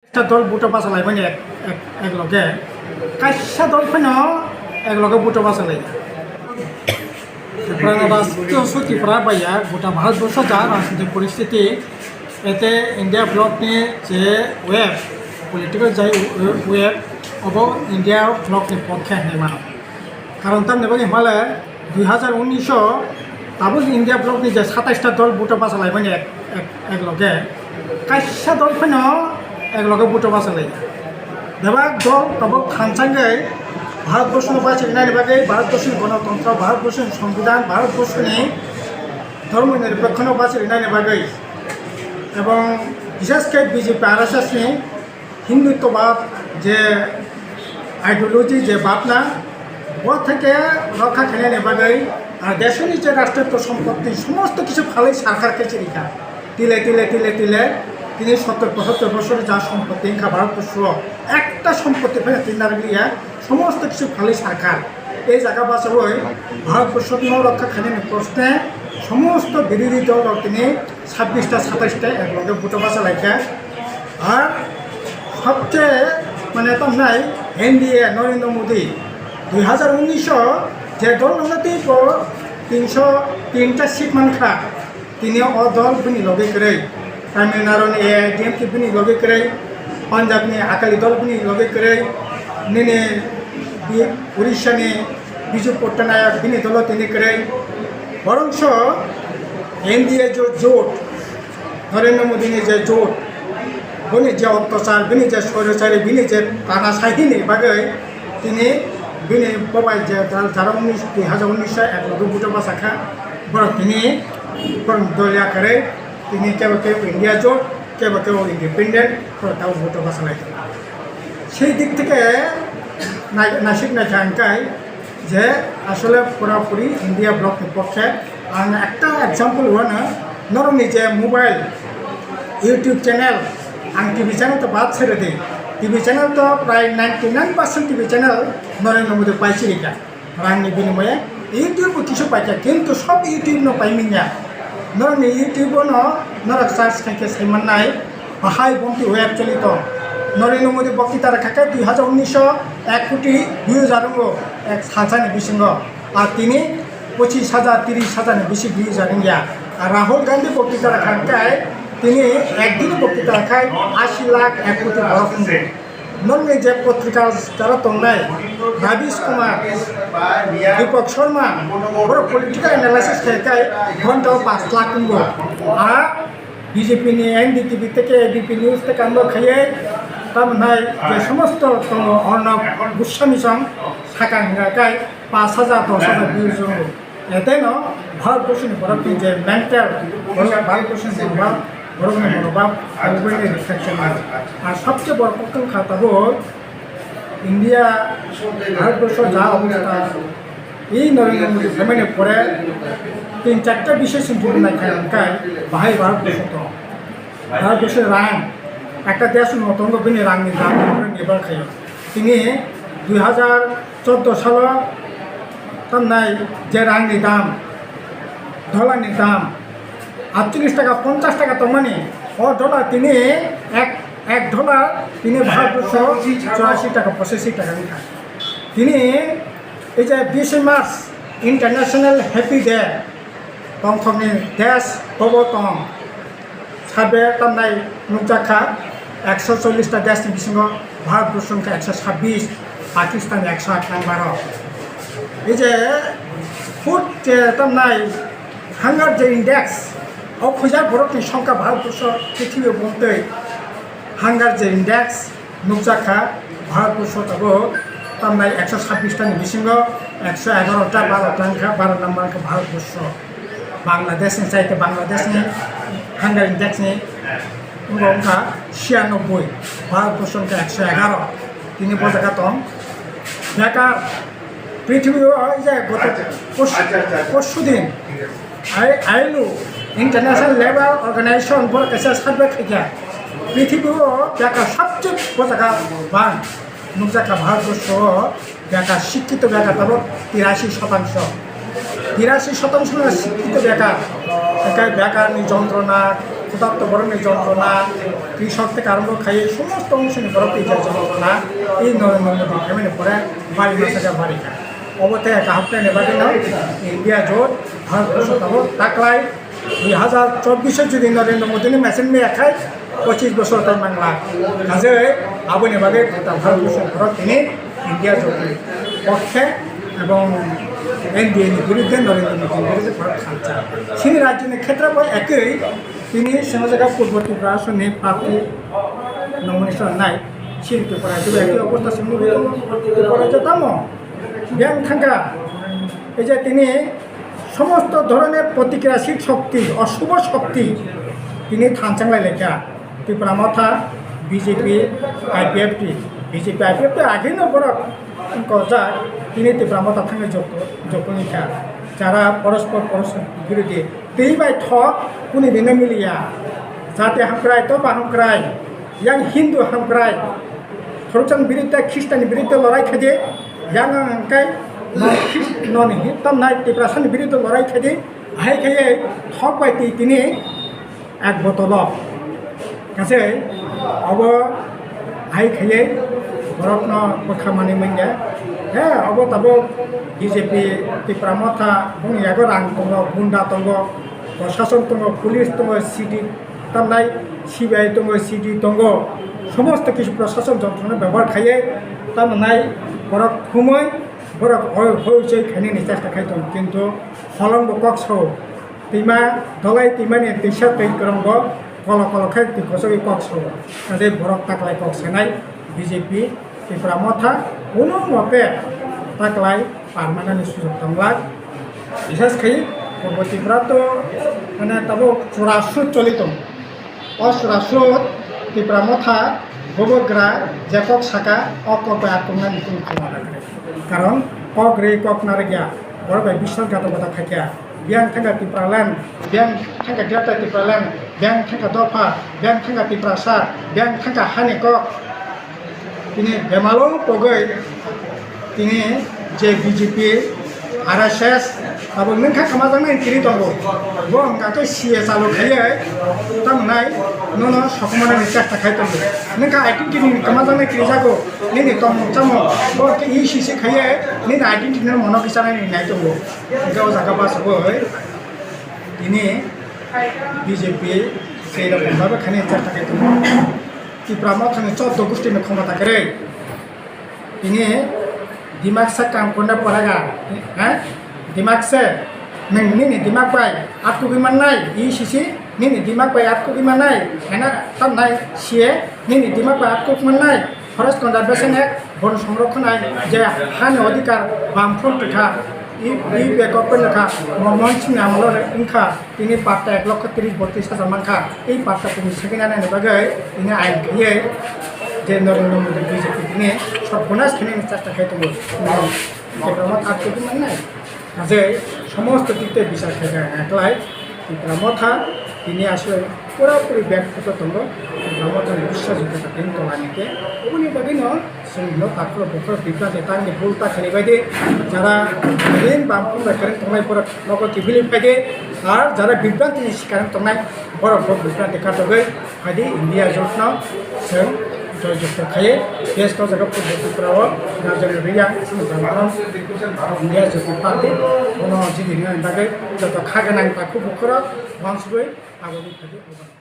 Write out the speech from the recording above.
একটা দল বুটো বাঁচালাই মানে একলগে কাইসা দল ফেন একলগে বুটো বাঁচালাই রাষ্ট্রীয় সচিবরা বাইয়া গোটা ভারতবর্ষ যা রাজনৈতিক পরিস্থিতি এতে ইন্ডিয়া ব্লকনি যে ওয়েব পলিটিক্যাল যাই ওয়েব অব ইন্ডিয়া ব্লকনি পক্ষে হেমান কারণ তার নেবে হলে 2019 তাবো ইন্ডিয়া ব্লকনি যে 27টা দল বুটো বাঁচালাই মানে একলগে কাইসা দল ফেন একলগে বুটো বাঁচালাই দেবা দল তব খানসাঙ্গে ভারতবর্ষের বাঁচিনার বাকে ভারতবর্ষের গণতন্ত্র ভারতবর্ষের সংবিধান ভারতবর্ষের ধর্ম নিরপেক্ষ বাঁচিনার বাকে এবং বিশেষ করে বিজেপি আরএসএসনি হিন্দুত্ববাদ যে আইডিওলজি যে ভাবনা ও থেকে রক্ষা খেলার বাকে আর দেশের নিচে রাষ্ট্রীয় সম্পত্তি সমস্ত কিছু ফালাই সরকারকে চিরিকা তিলে তিলে তিলে তিলে তিনি 70-75 বছরে যা সম্পত্তি ইনকা ভারতবর্ষ একটা সম্পত্তি ফেলে তিন লিয়া সমস্ত কিছু ফালি সরকার এই জায়গা বাঁচাবই ভারতবর্ষ রক্ষা খালির প্রশ্নে সমস্ত বিরোধী দল তিনি 26টা 27টা একলগে বুটো বাঁচা লাগে আর সবচেয়ে মানে তো নাই এনডিএ নরেন্দ্র মোদী 2019 যে দল নদী 303টা সিট মানখা তিনি দল ফিনি লগে করে তামিলনাডুনি এআইএডিএমকে ফিনি লগে করে পাঞ্জাবনি আকালি দল ফিনি লগে করে নিনে উড়িষ্যানি বিজু পট্টনায়ক ফিনি দল তিনি করে বরংশ এনডিএ যে জোট নরেন্দ্র মোদীনি যে জোট বিনি যে অত্যাচার বিনি যে স্বৈরাচারী বিনি যে তানাশাহিনী বাগে তিনি বিনি বাবাই যে যারা 2019 একলগে বুটো বাঁচাখা বড় তিনি দলীয় করে তিনি কেউ কেউ ইন্ডিয়া জোট কেউ কেউ ইন্ডিপেন্ডেন্ট তাও বুটো বাঁচালাই সেই দিক থেকে নাসিক না জানকাই যে আসলে পুরোপুরি ইন্ডিয়া ব্লকের পক্ষে আর একটা এক্সাম্পল হওয়া নরমনি যে মোবাইল ইউটিউব চ্যানেল আং টিভি চ্যানেল তো বাদ ছেড়ে দিই টিভি চ্যানেল তো প্রায় 99% টিভি চ্যানেল নরেন্দ্র মোদী পাইছি রেখা রাংনি বিনিময়ে ইউটিউব কিছু পাইছে কিন্তু সব ইউটিউব পাইমিয়া নরনি ইউটিউব নরক সার্চ খাইকে সেইমান নাই বাহাই বন্তি ওয়েব চলিত নরেন্দ্র মোদী বক্তৃতা রাখাকে 2019 1 কোটি 2,000 এক হাজার বিশিঙ্গ আর তিনি 25,000 30,000 বেশি 2,000 আর রাহুল গান্ধী বক্তৃতা রাখায় তিনি একদিনে বক্তৃতা রাখায় 80 লাখ 1 কোটি নরনি যে পত্রিকা যারা তংনায় ভাবিস কুমার দীপক শর্মা বড় পলিটিক্যাল অ্যানালাইসিস খাইকায় ঘন্টাও 5 লাখ কিনব আর বিজেপি নিয়ে এনডিটিভি থেকে এবিপি নিউজ থেকে আমরা খাইয়ে তারমানে যে সমস্ত অর্ণব গোস্বামী সং থাকা হিঙ্গাকায় 5,000 10,000 ভিউজ এতেন ভারতবর্ষের বরফি যে মেন্টাল ভারতবর্ষের মনোভাব বরফের মনোভাব রিফ্লেকশন আর সবচেয়ে বড় প্রথম খাতাব ইন্ডিয়া ভারতবর্ষ যা অবস্থা এই নরেন্দ্র মোদী ভ্রমণের পরে 3-4টা বিশেষ ইম্পর্টেন্ট খায় বাহাই ভারতবর্ষের রাং একটা দেশ নতঙ্গ বিনি রাংনি দাম নির্ভর খাই তিনি 2014 সাল তার নাই যে রাংনি দাম ডলারনি দাম 48 টাকা 50 টাকা তো মানে ডলার তিনি এক ডলার তিনি ভারতবর্ষ 84 টাকা 85 টাকা খায় তিনি এই যে 20 মার্চ ইন্টারন্যাশনাল হ্যাপি ডে তংথংনি দেশ তবতং সাবে তান্নাই নুকজাখা 140টা দেশ বিসঙ্গ ভারতবর্ষ 126 পাকিস্তান 108 নাম্বার এই যে ফুড যে তান্নাই হাঙ্গার যে ইন্ডেক্স অখোজার বরফনি সংখ্যা ভারতবর্ষ পৃথিবী বলতে হাঙ্গার যে ইন্ডেক্স নুকজাখা ভারতবর্ষ তব তান্নাই 126টা বিসঙ্গ 111টা 12 নম্বর ভারতবর্ষ বাংলাদেশনি চাইতে বাংলাদেশনি হাঙ্গার ইন্ডেক্সনি উনকা 96 ভারতবর্ষ 111 তিনি বোঝাকাতম বেকার পৃথিবী যে গত পরশুদিন আইলু ইন্টারন্যাশনাল লেবার অর্গানাইজেশন বড় কাছে সার্ভে খাইয়া পৃথিবীও বেকার সবচেয়ে বোঝাকা বান নুকজাকা ভারতবর্ষ বেকার শিক্ষিত বেকার তবে 83% শিক্ষিত বেকার একাই বেকার যন্ত্রণা ক্ষুধার্ত বরণের যন্ত্রণা কৃষক থেকে আরম্ভ খাইয়ে সমস্ত অংশে বরফ যে যন্ত্রণা এই নরেন্দ্র মোদী ফ্যামিলি পরে বাড়ি মাসে বাড়ি খায় অবতে কাহাপ্তায় নেবাদিন ইন্ডিয়া জোট ভারতবর্ষ তব তাকলাই 2024 যদি নরেন্দ্র মোদীনি মেসেন মেয়ে খায় 25 বছর তাই বাংলা কাজে আবনে বাগে ভারতবর্ষ ভারত তিনি ইন্ডিয়া জোটের পক্ষে এবং এনডিএর বিরুদ্ধে নরেন্দ্র মোদীর বিরুদ্ধে ভারত খালছা সিনি রাজ্যের ক্ষেত্রে একই তিনি সমাজের পূর্ব ত্রিপুরা আসনে প্রার্থী নমিনেশন নাই সিন ত্রিপুরা একই অবস্থা সিনি ত্রিপুরা যেতাম ব্যাং থাকা এই যে তিনি সমস্ত ধরনের প্রতিক্রিয়াশীল শক্তি অশুভ শক্তি তিনি থানচাংলাই লেখা ত্রিপুরা মাথা বিজেপি আইপিএফটি বিজেপি আইপিএফটি আগেই বড় যা তিনি ত্রিপুরা মাথা থাকা যোগনিকা যারা পরস্পর বিরোধী তেই বাই ঠক কোনো দিনে মিলিয়া যাতে হামক্রাই তো বা হামক্রাই ইয়াং হিন্দু হামক্রাই ধর্মচান বিরুদ্ধে খ্রিস্টানनि বিরুদ্ধে লড়াই খেদে yang angkai non hitam naik di perasaan biri itu lorai kaji hai kaye thok bai ti tini ek botol kase abo hai kaye borokno pekhamani mengya he abo tabo BJP ti pramotha bung yago rang tongo gunda tongo প্রশাসন tongo police tongo CD tamnai CBI tongo CD tongo সমস্ত কিছু প্রশাসন যন্ত্রণা ব্যবহার খাইয়ে তার নাই বরফ সময় বরফ হয়েছে খানি চেষ্টা খাইতাম কিন্তু হলঙ্গ কক্স টিমা দলাই টিমানি টিসা তৈ করঙ্গ কল কল খাই টিকসই কক্স কাজে বরফ তাকলাই কক্স নাই বিজেপি ত্রিপুরা মথা কোনো মতে তাকলাই পারমানেন্ট সুযোগ তামলাক বিশেষ খাই পূর্ব ত্রিপুরা তো মানে তাবো চুরাশু চলিত অচুরাশুত ত্রিপুরা মথা ববগ্রা যে কক সাকা অকক আক্রমণ নিপুণ খাওয়া কারণ কক রে কক নারে গিয়া বড় ভাই বিশ্বাসঘাতকতা থাকিয়া ব্যাং থাকা ত্রিপুরা ল্যান্ড ব্যাং থাকা গ্রেটার ত্রিপুরা ল্যান্ড ব্যাং থাকা দফা ব্যাং থাকা ত্রিপুরা সার ব্যাং থাকা হানি কক তিনি বেমালো পগৈ তিনি যে BJP RSS abo nengka kamajangna kiri tongo bo angka siye salo khaye tamnai nono sokmana ni chesta khai tongo nengka identity ni kamajangna kiri jago nini tom chamo bo ke i sisi khaye nini identity ni mono kisana ni nai tongo gao jaga bas boi ini BJP sei rokom bhabe khane chesta khai tongo Tripura মাথানি 14 গোষ্ঠী में ক্ষমতা করে ini दिमाग से काम करना पड़ेगा हैं दिमाग से नहीं दिमाग पाए आपको भी मन नहीं ये शीशी नहीं दिमाग पाए आपको भी मन नहीं है ना तब नहीं सीए नहीं दिमाग पाए आपको मन नहीं फरेस्ट कन्जारभेशन है वन संरक्षण है जे हानि अधिकार बामफ्रंट रेखा ই গভর্নমেন্ট লেখা মনমোহন সিং আমলের ইনখা তিনি পার্টটা 1,30,32,000 মানখা এই পার্টটা তিনি সেকেন্ড বাগে তিনি আইন খাইয়ে যে নরেন্দ্র মোদী বিজেপি তিনি সর্বনাশ খেলে চেষ্টা খাইতে মথা আটকে নাই কাজে সমস্ত দিকতে বিচার খাই একলাই মথা তিনি আসলে পুরোপুরি ব্যক্তিগত দল মথা বিশ্বাসযোগ্যতা তিনি তোলানিকে উনি বাদিন जोंनो ताखो बखर बिफांनि तांनि भुलता खेलिबायदि যারা ঋণ বামফুন বেকারেন तंनाय बर नगद टिभिलि फायदे आर যারা बिभ्रान्तिनि शिकार तंनाय बर बिभ्रान्ति काटगै फायदि इन्डिया जटना जों जयजुक्त खायो देशखौ जागा फुटबलफ्राव जों रिया संजामाराव इन्डिया जटि पार्टी उनाव जिदिनि बागै जत खागोनां ताखो बखर वान्सबै आगोनि फायदि